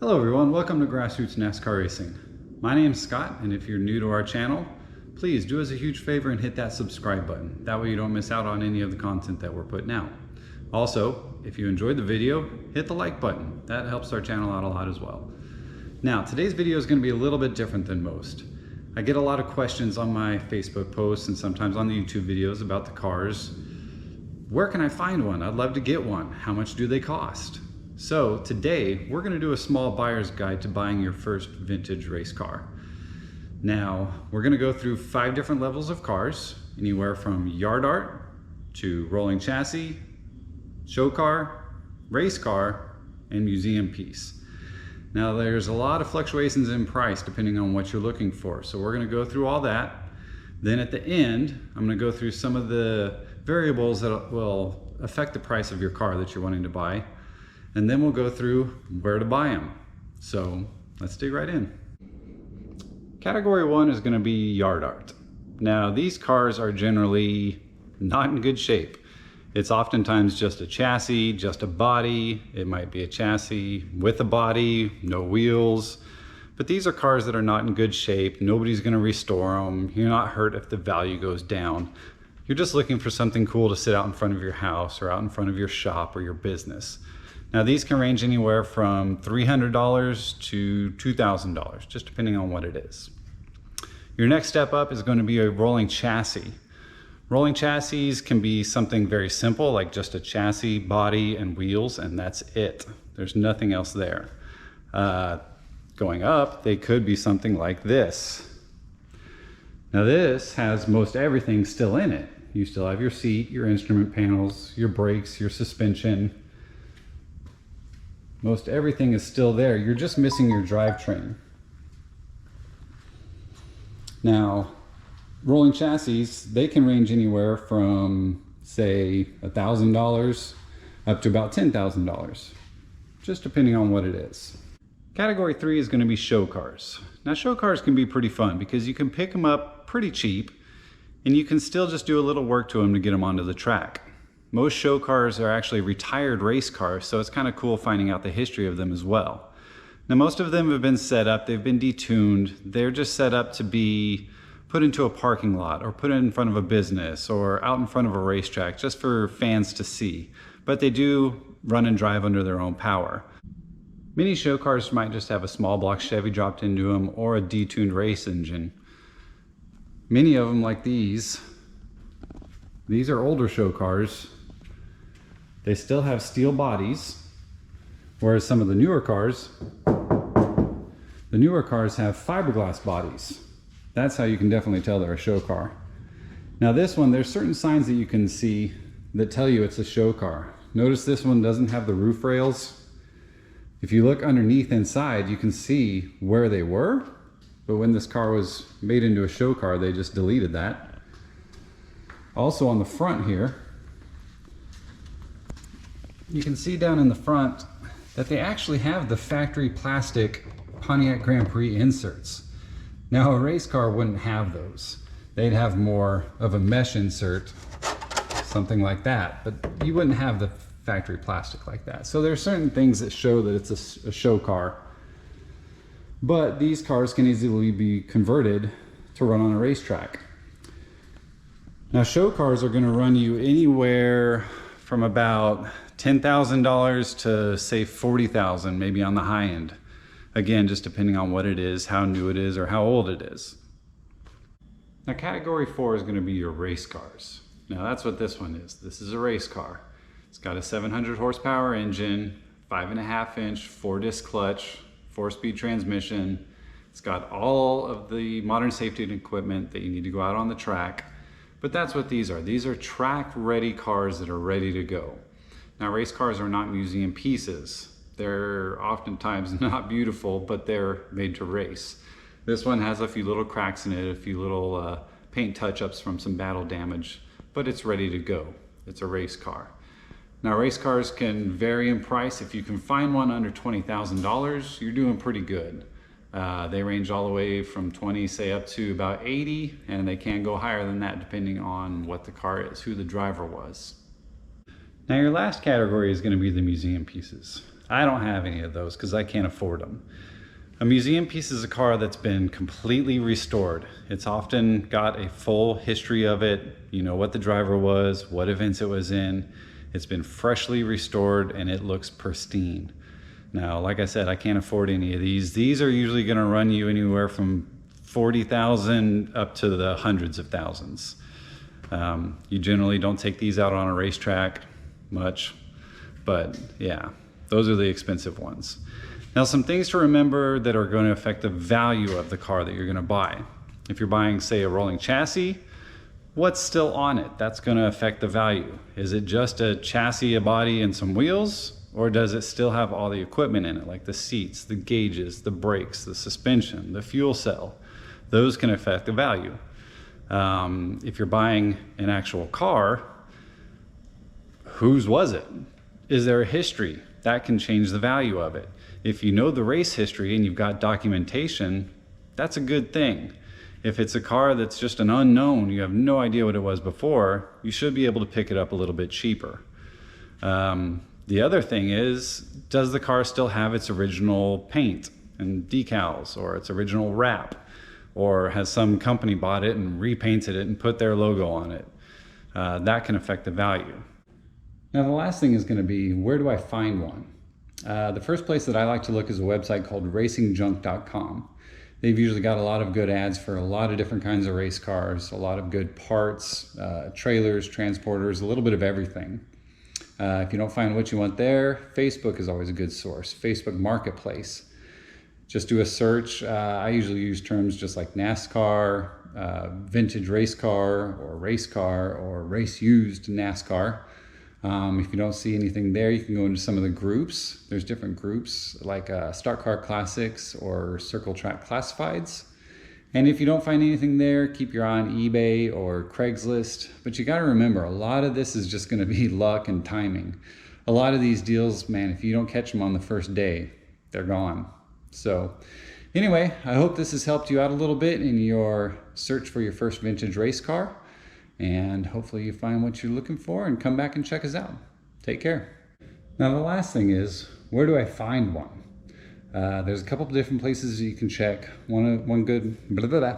Hello everyone, welcome to Grassroots NASCAR Racing. My name is Scott, and if you're new to our channel, please do us a huge favor and hit that subscribe button. That way you don't miss out on any of the content that we're putting out. Also, if you enjoyed the video, hit the like button. That helps our channel out a lot as well. Now, today's video is going to be a little bit different than most. I get a lot of questions on my Facebook posts and sometimes on the YouTube videos about the cars. Where can I find one? I'd love to get one. How much do they cost? So today we're going to do a small buyer's guide to buying your first vintage race car. Now we're going to go through 5 different levels of cars, anywhere from yard art to rolling chassis, show car, race car, and museum piece. Now there's a lot of fluctuations in price depending on what you're looking for. So we're going to go through all that. Then at the end, I'm going to go through some of the variables that will affect the price of your car that you're wanting to buy. And then we'll go through where to buy them. So let's dig right in. Category 1 is going to be yard art. Now these cars are generally not in good shape. It's oftentimes just a chassis, just a body. It might be a chassis with a body, no wheels. But these are cars that are not in good shape. Nobody's going to restore them. You're not hurt if the value goes down. You're just looking for something cool to sit out in front of your house or out in front of your shop or your business. Now these can range anywhere from $300 to $2,000, just depending on what it is. Your next step up is going to be a rolling chassis. Rolling chassis can be something very simple, like just a chassis, body, and wheels, and that's it. There's nothing else there. Going up, they could be something like this. Now this has most everything still in it. You still have your seat, your instrument panels, your brakes, your suspension. Most everything is still there. You're just missing your drivetrain. Now, rolling chassis, they can range anywhere from, say, $1,000 up to about $10,000, just depending on what it is. Category 3 is going to be show cars. Now, show cars can be pretty fun because you can pick them up pretty cheap and you can still just do a little work to them to get them onto the track. Most show cars are actually retired race cars, so it's kind of cool finding out the history of them as well. Now most of them have been set up, they've been detuned, they're just set up to be put into a parking lot or put in front of a business or out in front of a racetrack just for fans to see. But they do run and drive under their own power. Many show cars might just have a small block Chevy dropped into them or a detuned race engine. Many of them, like these are older show cars. They still have steel bodies, whereas some of the newer cars have fiberglass bodies. That's how you can definitely tell they're a show car. Now this one, there's certain signs that you can see that tell you it's a show car. Notice this one doesn't have the roof rails. If you look underneath inside, you can see where they were, but when this car was made into a show car, they just deleted that. Also on the front here, you can see down in the front that they actually have the factory plastic Pontiac Grand Prix inserts. Now a race car wouldn't have those. They'd have more of a mesh insert, something like that, but you wouldn't have the factory plastic like that. So there are certain things that show that it's a show car, but these cars can easily be converted to run on a racetrack. Now show cars are going to run you anywhere from about $10,000 to say $40,000, maybe on the high end. Again, just depending on what it is, how new it is, or how old it is. Now category 4 is going to be your race cars. Now that's what this one is. This is a race car. It's got a 700 horsepower engine, 5.5-inch 4-disc clutch, 4-speed transmission. It's got all of the modern safety and equipment that you need to go out on the track. But that's what these are. These are track-ready cars that are ready to go. Now, race cars are not museum pieces. They're oftentimes not beautiful, but they're made to race. This one has a few little cracks in it, a few little paint touch-ups from some battle damage, but it's ready to go. It's a race car. Now, race cars can vary in price. If you can find one under $20,000, you're doing pretty good. They range all the way from 20, say up to about 80, and they can go higher than that depending on what the car is, who the driver was. Now your last category is going to be the museum pieces. I don't have any of those because I can't afford them. A museum piece is a car that's been completely restored. It's often got a full history of it. You know what the driver was, what events it was in. It's been freshly restored and it looks pristine. Now, like I said, I can't afford any of these. These are usually going to run you anywhere from 40,000 up to the hundreds of thousands. You generally don't take these out on a racetrack much, but yeah, those are the expensive ones. Now, some things to remember that are going to affect the value of the car that you're going to buy. If you're buying, say, a rolling chassis, what's still on it? That's going to affect the value. Is it just a chassis, a body, and some wheels? Or does it still have all the equipment in it, like the seats, the gauges, the brakes, the suspension, the fuel cell? Those can affect the value. If you're buying an actual car, whose was it? Is there a history? That can change the value of it. If you know the race history and you've got documentation, that's a good thing. If it's a car that's just an unknown, you have no idea what it was before, you should be able to pick it up a little bit cheaper. The other thing is, does the car still have its original paint and decals or its original wrap? Or has some company bought it and repainted it and put their logo on it? That can affect the value. Now, the last thing is going to be, where do I find one? The first place that I like to look is a website called racingjunk.com. They've usually got a lot of good ads for a lot of different kinds of race cars, a lot of good parts, trailers, transporters, a little bit of everything. If you don't find what you want there, Facebook is always a good source. Facebook Marketplace. Just do a search. I usually use terms just like NASCAR, vintage race car, or race used NASCAR. If you don't see anything there, you can go into some of the groups. There's different groups like Stock Car Classics or Circle Track Classifieds. And if you don't find anything there, keep your eye on eBay or Craigslist. But you got to remember, a lot of this is just going to be luck and timing. A lot of these deals, man, if you don't catch them on the first day, they're gone. So anyway, I hope this has helped you out a little bit in your search for your first vintage race car. And hopefully you find what you're looking for and come back and check us out. Take care. Now, the last thing is, where do I find one? There's a couple of different places you can check. One good, blah, blah, blah.